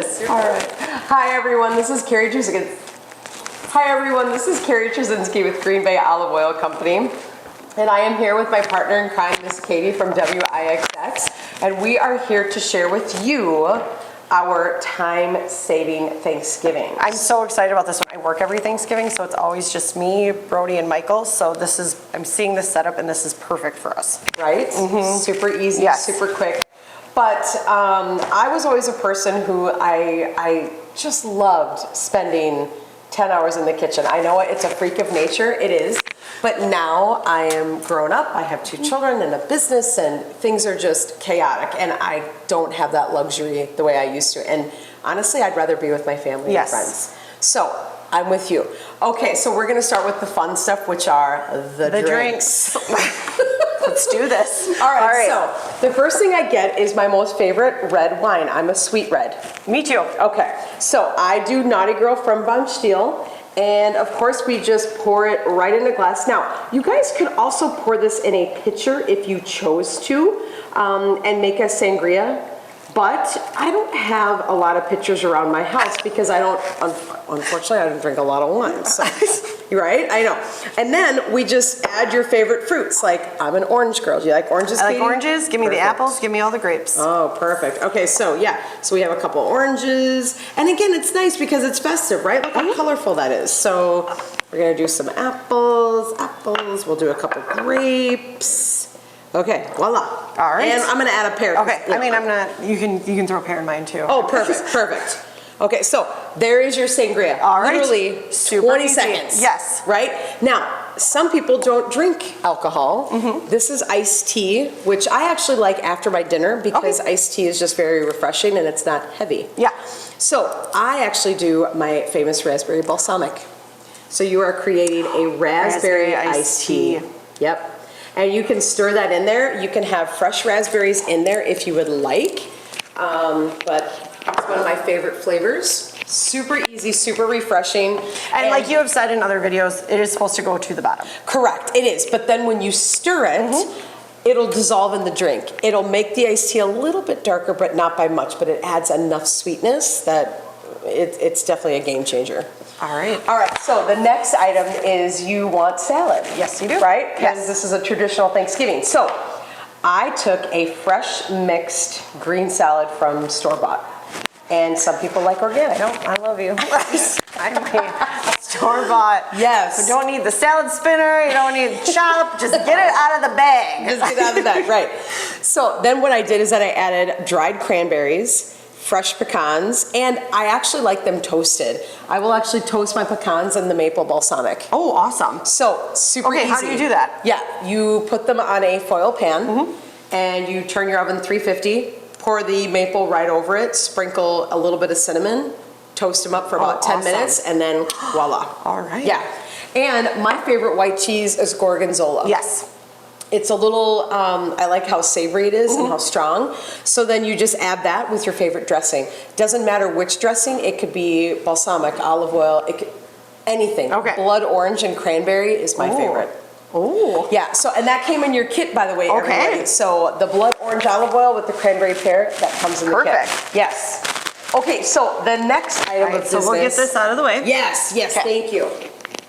this. All right. Hi everyone, this is Carrie Trzynski. Hi everyone, this is Carrie Trzynski with Green Bay Olive Oil Company. And I am here with my partner in crime, Miss Katie from WIXX. And we are here to share with you our time-saving Thanksgiving. I'm so excited about this one. I work every Thanksgiving, so it's always just me, Brody, and Michael. So this is, I'm seeing this setup, and this is perfect for us. Right? Super easy, super quick. But I was always a person who I just loved spending 10 hours in the kitchen. I know it's a freak of nature, it is. But now I am grown up, I have 2 children and a business, and things are just chaotic, and I don't have that luxury the way I used to. And honestly, I'd rather be with my family and friends. So I'm with you. Okay, so we're gonna start with the fun stuff, which are the drinks. Let's do this. All right, so the first thing I get is my most favorite red wine. I'm a sweet red. Me too. Okay, so I do Naughty Girl from Von Stiel. And of course, we just pour it right in a glass. Now, you guys could also pour this in a pitcher if you chose to, and make a sangria. But I don't have a lot of pitchers around my house because I don't, unfortunately, I don't drink a lot of wine. So, right? I know. And then we just add your favorite fruits. Like, I'm an orange girl. Do you like oranges, I like Katie? oranges. Give me the apples. Give me all the grapes. Oh, perfect. Okay, so yeah. So we have a couple oranges. And again, it's nice because it's festive, right? Look how colorful that is. So we're going to do some apples. We'll do a couple grapes. Okay, voila. All right. And I'm going to add a pear. Okay, I mean, I'm not, you can throw a pear in mine too. Oh, perfect, perfect. Okay, so there is your sangria. All right. Literally Super 20 easy. seconds. Yes. Right? Now, some people don't drink alcohol. This is iced tea, which I actually like after my dinner because iced tea is just very refreshing and it's not heavy. Yeah. So I actually do my famous raspberry balsamic. So you are creating a raspberry iced tea. Yep. And you can stir that in there. You can have fresh raspberries in there if you would like. But it's one of my favorite flavors. Super easy, super refreshing. And like you have said in other videos, it is supposed to go to the bottom. Correct, it is. But then when you stir it, it'll dissolve in the drink. It'll make the iced tea a little bit darker, but not by much. But it adds enough sweetness that it's definitely a game changer. All right. All right, so the next item is you want salad. Yes, you do. Right? Because Yes. this is a traditional Thanksgiving. So I took a fresh mixed green salad from store-bought. And some people like organic. No, I love you. I mean, store-bought. Yes. You don't need the salad spinner. You don't need chop. Just get it out of the bag. Just get out of the bag, right. So then what I did is that I added dried cranberries, fresh pecans, and I actually like them toasted. I will actually toast my pecans in the maple balsamic. Oh, awesome. So super easy. How do you do that? Yeah, you put them on a foil pan and you turn your oven 350, pour the maple right over it, sprinkle a little bit of cinnamon, toast them up for about 10 minutes, and then voila. All right. Yeah, and my favorite white cheese is Gorgonzola. Yes. It's a little, I like how savory it is and how strong. So then you just add that with your favorite dressing. Doesn't matter which dressing, it could be balsamic, olive oil, it could, anything. Okay. Blood orange and cranberry is my favorite. Oh. Yeah, so, and that came in your kit, by the way, everybody. So the blood orange olive oil with the cranberry pear, that comes in the kit. Perfect. Yes. Okay, so the next item of business. So we'll get this out of the way. Yes, thank you.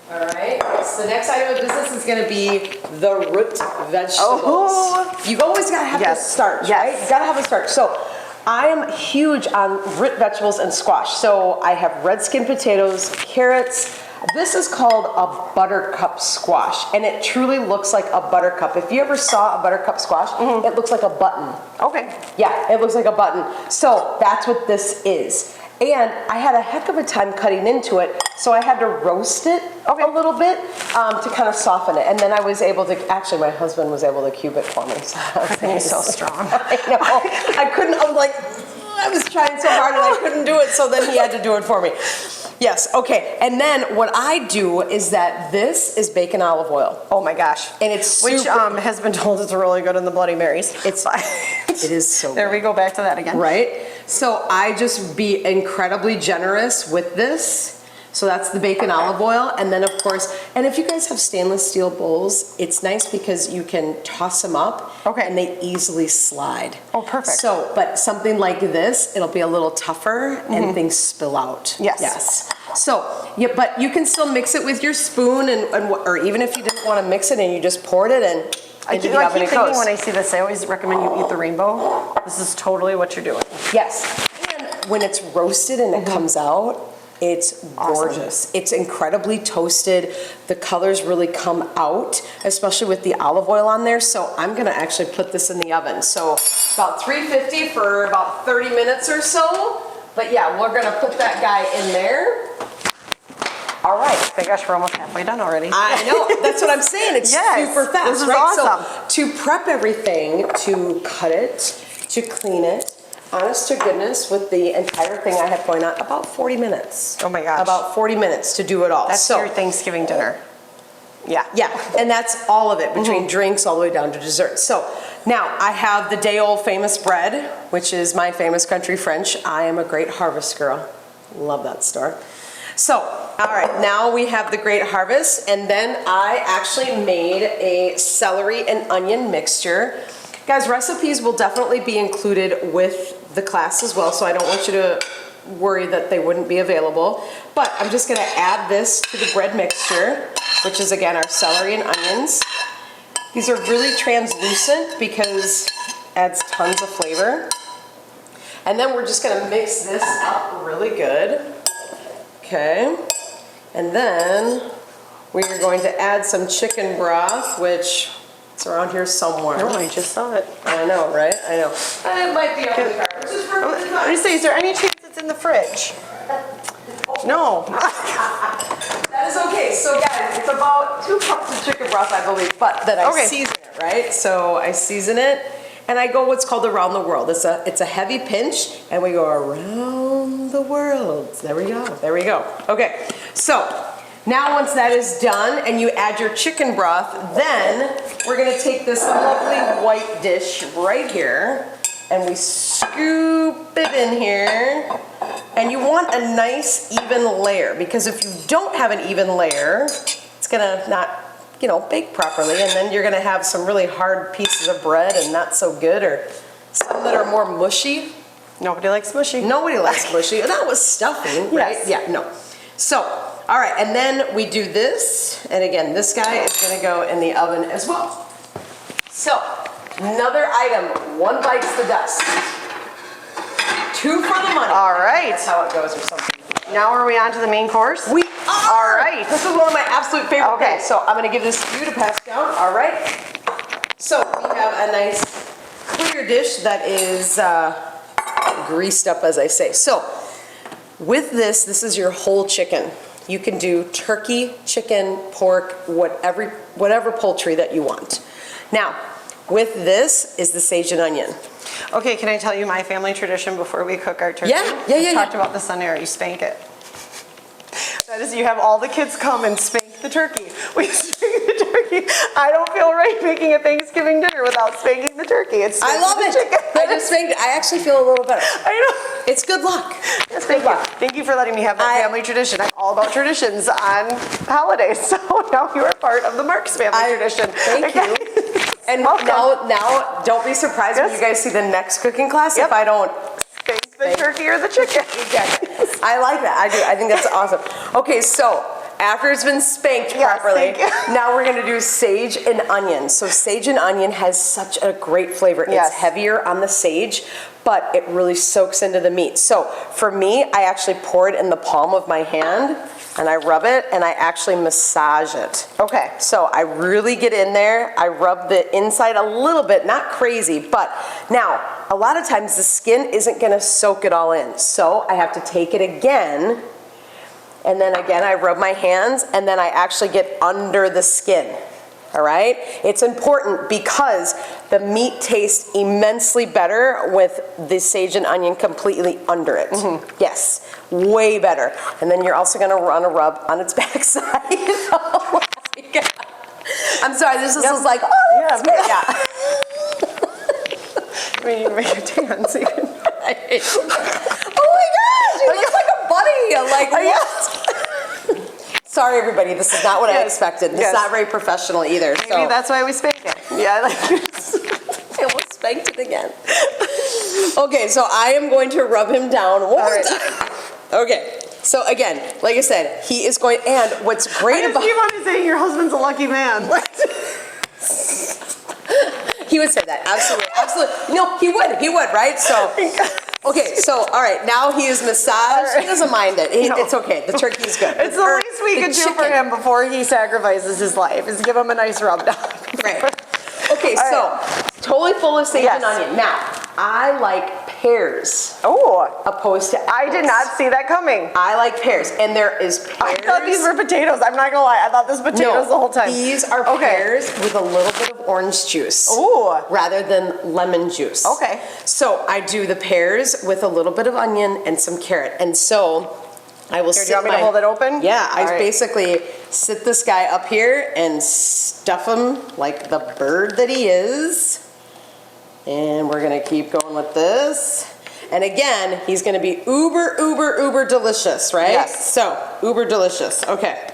All right, so the next item of business is going to be the root vegetables. Oh. You've always got to have the starch, right? You got to have a starch. So I am huge on root vegetables and squash. So I have red skin potatoes, carrots. This is called a buttercup squash, and it truly looks like a buttercup. If you ever saw a buttercup squash, it looks like a button. Okay. Yeah, it looks like a button. So that's what this is. And I had a heck of a time cutting into it, so I had to roast it a little bit to kind of soften it. And then I was able to, actually my husband was able to cube it for me. So He's so strong. I know. I couldn't, I was like, I was trying so hard and I couldn't do it, so then he had to do it for me. Yes, okay. And then what I do is that this is bacon olive oil. Oh my gosh. And it's Which has been told is really good in the Bloody Marys. It is so There good. we go back to that again. Right? So I just be incredibly generous with this. So that's the bacon olive oil. And then of course, and if you guys have stainless steel bowls, it's nice because you can toss them up and they easily slide. Oh, perfect. So, but something like this, it'll be a little tougher and things spill out. Yes. Yes. So, yeah, but you can still mix it with your spoon or even if you didn't want to mix it and you just poured it in. I keep thinking when I see this, I always recommend you eat the rainbow. This is totally what you're doing. Yes. And when it's roasted and it comes out, it's gorgeous. Awesome. It's incredibly toasted. The colors really come out, especially with the olive oil on there. So I'm gonna actually put this in the oven. So about 350 for about 30 minutes or so. But yeah, we're gonna put that guy in there. All right. My gosh, we're almost halfway done already. I know, that's what I'm saying. It's super fast, this is right? awesome. So to prep everything, to cut it, to clean it, honest to goodness, with the entire thing I have going on, about 40 minutes. Oh my gosh. About 40 minutes to do it all. That's your Thanksgiving dinner. Yeah. Yeah, and that's all of it, between drinks all the way down to dessert. So now I have the day old famous bread, which is my famous country French. I am a Great Harvest girl. Love that store. So, all right, now we have the Great Harvest, and then I actually made a celery and onion mixture. Guys, recipes will definitely be included with the class as well, so I don't want you to worry that they wouldn't be available. But I'm just gonna add this to the bread mixture, which is again our celery and onions. These are really translucent because it adds tons of flavor. And then we're just gonna mix this up really good. Okay, and then we are going to add some chicken broth, which it's around here somewhere. No, I just saw it. I know, right? I know. And it might be up in the car, which is perfectly I'm gonna say, is there any chance it's in the fridge? No. That is okay. So guys, it's about 2 cups of chicken broth, I believe, but then I season it, right? So I season it, and I go what's called around the world. It's a heavy pinch, and we go around the world. There we go. There we go. Okay. So now once that is done, and you add your chicken broth, then we're gonna take this lovely white dish right here, and we scoop it in here. And you want a nice even layer, because if you don't have an even layer, it's gonna not, you know, bake properly, and then you're gonna have some really hard pieces of bread and not so good, or some that are more mushy. Nobody likes mushy. Nobody likes mushy. That was stuffing, right? Yes. Yeah, no. So, all right, and then we do this, and again, this guy is gonna go in the oven as well. So, another item, 1 bites the dust. 2 for the money. All right. That's how it goes or something. Now are we on to the main course? We are! All right. This is one of my absolute favorite Okay. things. So I'm gonna give this to you to pass down. All right. So we have a nice clear dish that is greased up, as I say. So with this, this is your whole chicken. You can do turkey, chicken, pork, whatever poultry that you want. Now, with this is the sage and onion. Okay, can I tell you my family tradition before we cook our turkey? Yeah. We talked about this on air. You spank it. That is, you have all the kids come and spank the turkey. We spank the turkey. I don't feel right making a Thanksgiving dinner without spanking the turkey. I love it. I actually feel a little better. I know. It's good luck. Yes, thank you. Thank you for letting me have that family tradition. I'm all about traditions on holidays. So now you are part of the Marks family tradition. Thank you. And now, don't be surprised when you guys see the next cooking class if I don't spank the turkey or the chicken. Exactly. I like that. I do. I think that's awesome. Okay, so after it's been spanked properly, now we're going to do sage and onion. So sage and onion has such a great flavor. It's heavier on the sage, but it really soaks into the meat. So for me, I actually pour it in the palm of my hand, and I rub it, and I actually massage it. Okay, so I really get in there. I rub the inside a little bit, not crazy, but now, a lot of times the skin isn't gonna soak it all in. So I have to take it again, and then again, I rub my hands, and then I actually get under the skin. All right? It's important because the meat tastes immensely better with the sage and onion completely under it. Yes, way better. And then you're also going to run a rub on its backside. Oh my God. I'm sorry, this is like, oh, I mean, you can make it tan so you can... Oh my gosh, you look like a bunny. Like, what? Sorry, everybody. This is not what I Yes. expected. This Yes. is not very professional either. Maybe So that's why we spank it. Yeah, like I almost spanked it again. Okay, so I am going to rub him down one more right. time. Okay. So again, like I said, he is going. And what's I great just about keep on saying your husband's a lucky man. he would say that absolutely, absolutely. No, he would, right? So. Okay, so all right, now he is massaged. He doesn't mind it. No. It's okay. The turkey's good. It's the Or least we the could do for chicken. him before he sacrifices his life, is give him a nice rub down. Right. Okay, All so right. totally full of sage Yes. and onion. Now, I like pears Oh, opposed to apples. I did not see that coming. I like pears, and there is pears. I thought these were potatoes. I'm not gonna lie. I thought this was potatoes the whole time. These are Okay. pears with a little bit of orange juice. Ooh. Rather than lemon juice. Okay. So I do the pears with a little bit of onion and some carrot. And so I will Here, do sit you want me to my- hold it open? Yeah, I All right. basically sit this guy up here and stuff him like the bird that he is. And we're gonna keep going with this. And again, he's gonna be uber, uber, uber delicious, right? Yes. So, uber delicious, okay.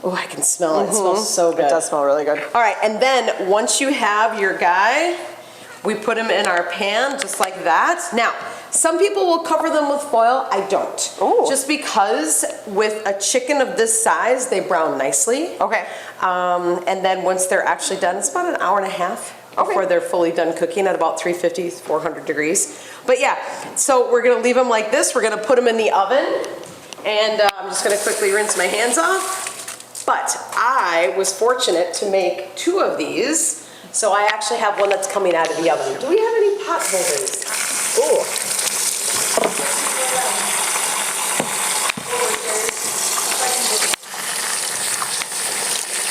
Oh, I can smell it. It smells so good. It does smell really good. All right, and then once you have your guy, we put him in our pan just like that. Now, some people will cover them with foil. I don't. Ooh. Just because with a chicken of this size, they brown nicely. Okay. And then once they're actually done, it's about an hour and a half before Okay. they're fully done cooking at about 350, 400 degrees. But yeah, so we're gonna leave them like this. We're gonna put them in the oven. And I'm just gonna quickly rinse my hands off. But I was fortunate to make 2 of these. So I actually have one that's coming out of the oven. Do we have any pot holders? Oh.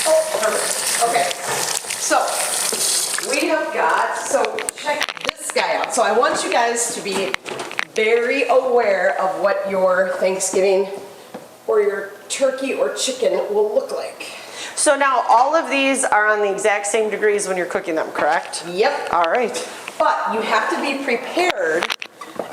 Oh, perfect. Okay. So we have got, so check this guy out. So I want you guys to be very aware of what your Thanksgiving or your turkey or chicken will look like. So now all of these are on the exact same degrees when you're cooking them, correct? Yep. All right. But you have to be prepared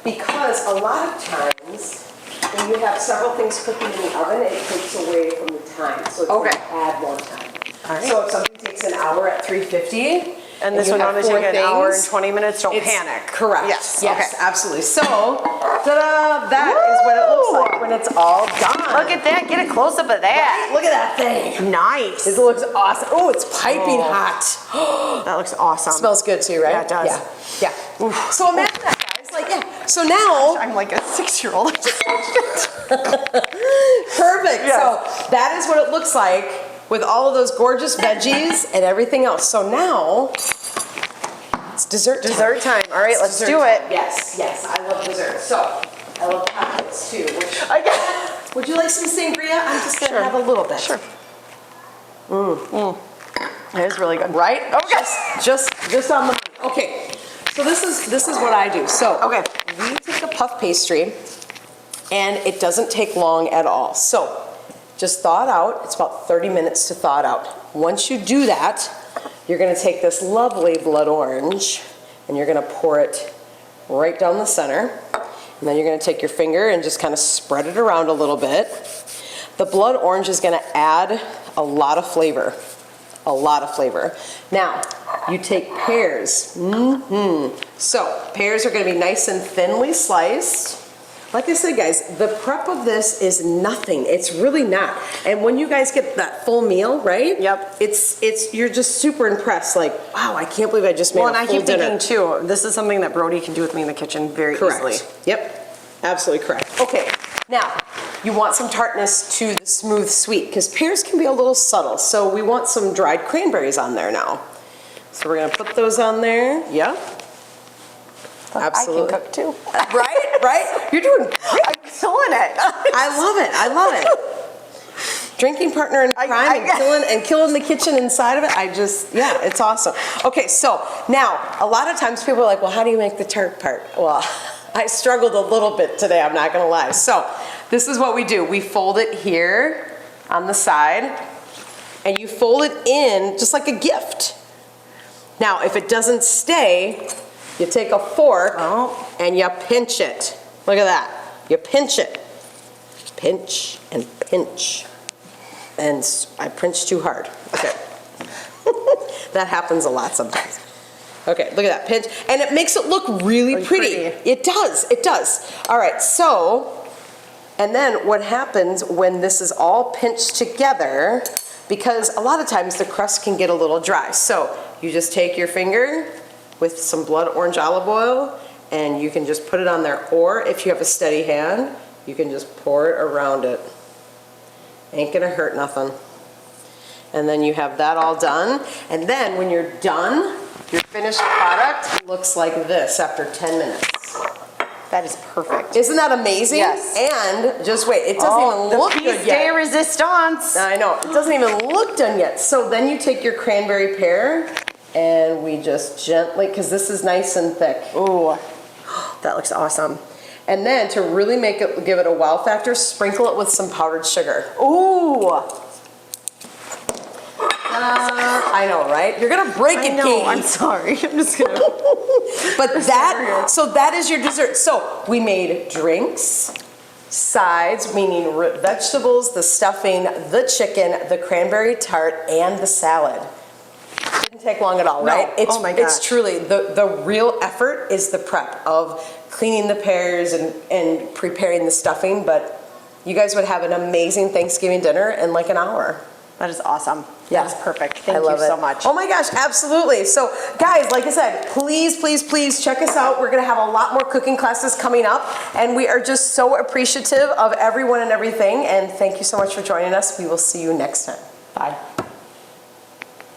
because a lot of times when you have several things cooking in the oven, it takes away from the time. So it's Okay. going to add more time. All right. So if something takes an hour at 350, And this you one have only 4 take an hour and things, 20 minutes, don't it's panic. Correct. Yes, Yes, okay. absolutely. So, ta-da, that is what it looks like when it's all done. Look at that, get a close up of that. Look at that thing. Nice. This looks awesome. Oh, it's piping hot. That looks awesome. Smells good too, right? Yeah, it does. Yeah. Yeah. So imagine that, guys. Like, yeah. So now, I'm like a 6-year-old. perfect. Yes. So that is what it looks like with all of those gorgeous veggies and everything else. So now it's dessert time. Dessert time. All right, let's Dessert do it. time. Yes, yes. I love dessert. So I love chocolates too. I guess. Would you like some sangria? I'm just gonna Sure. have a little bit. Sure. It is really good. Right? Okay. Just on the. Okay. So this is what I do. So Okay. we take a puff pastry, and it doesn't take long at all. So just thaw it out. It's about 30 minutes to thaw it out. Once you do that, you're going to take this lovely blood orange, and you're going to pour it right down the center. And then you're going to take your finger and just kind of spread it around a little bit. The blood orange is going to add a lot of flavor. A lot of flavor. Now, you take pears. So, pears are going to be nice and thinly sliced. Like I said, guys, the prep of this is nothing. It's really not. And when you guys get that full meal, right? Yep. It's you're just super impressed. Like, wow, I can't believe I just made Well, and a I full keep dinner. thinking too, this is something that Brody can do with me in the kitchen very easily. Correct. Yep. Absolutely correct. Okay. Now, you want some tartness to the smooth sweet because pears can be a little subtle. So we want some dried cranberries on there now. So we're gonna put those on there. Yeah. Absolutely. I can cook too. Right? Right? You're doing great. I'm killing it. I love it. I love it. Drinking partner in crime and killing the kitchen inside of it. Yeah, it's awesome. Okay, so now a lot of times people are like, well, how do you make the tart part? Well, I struggled a little bit today, I'm not gonna lie. So this is what we do. We fold it here on the side and you fold it in just like a gift. Now, if it doesn't stay, you take a fork and you pinch it. Look at that. You pinch it. Pinch and pinch. and I pinched too hard. Okay. That happens a lot sometimes. Okay, look at that pinch. And it makes it look really pretty. It does, it does. All right, so, and then what happens when this is all pinched together, because a lot of times the crust can get a little dry. So you just take your finger with some blood orange olive oil and you can just put it on there. Or if you have a steady hand, you can just pour it around it. Ain't gonna hurt nothing. And then you have that all done. And then when you're done, your finished product looks like this after 10 minutes. That is perfect. Isn't that amazing? Yes. And just wait, it doesn't even look good yet. De resistance. I know, it doesn't even look done yet. So then you take your cranberry pear and we just gently, because this is nice and thick. Ooh. That looks awesome. And then to really make it, give it a wow factor, sprinkle it with some powdered sugar. Ooh. I know, right? You're gonna break it, Katie. I'm sorry. I'm just gonna. But that, so that is your dessert. So we made drinks, sides, meaning vegetables, the stuffing, the chicken, the cranberry tart, and the salad. Didn't take long at all, right? No. Oh my gosh. It's truly, the real effort is the prep of cleaning the pears and preparing the stuffing, but you guys would have an amazing Thanksgiving dinner in like an hour. That is awesome. Yeah. That's perfect. Thank you so much. Oh my gosh, absolutely. So guys, like I said, please, please, please check us out. We're gonna have a lot more cooking classes coming up, and we are just so appreciative of everyone and everything, and thank you so much for joining us. We will see you next time. Bye.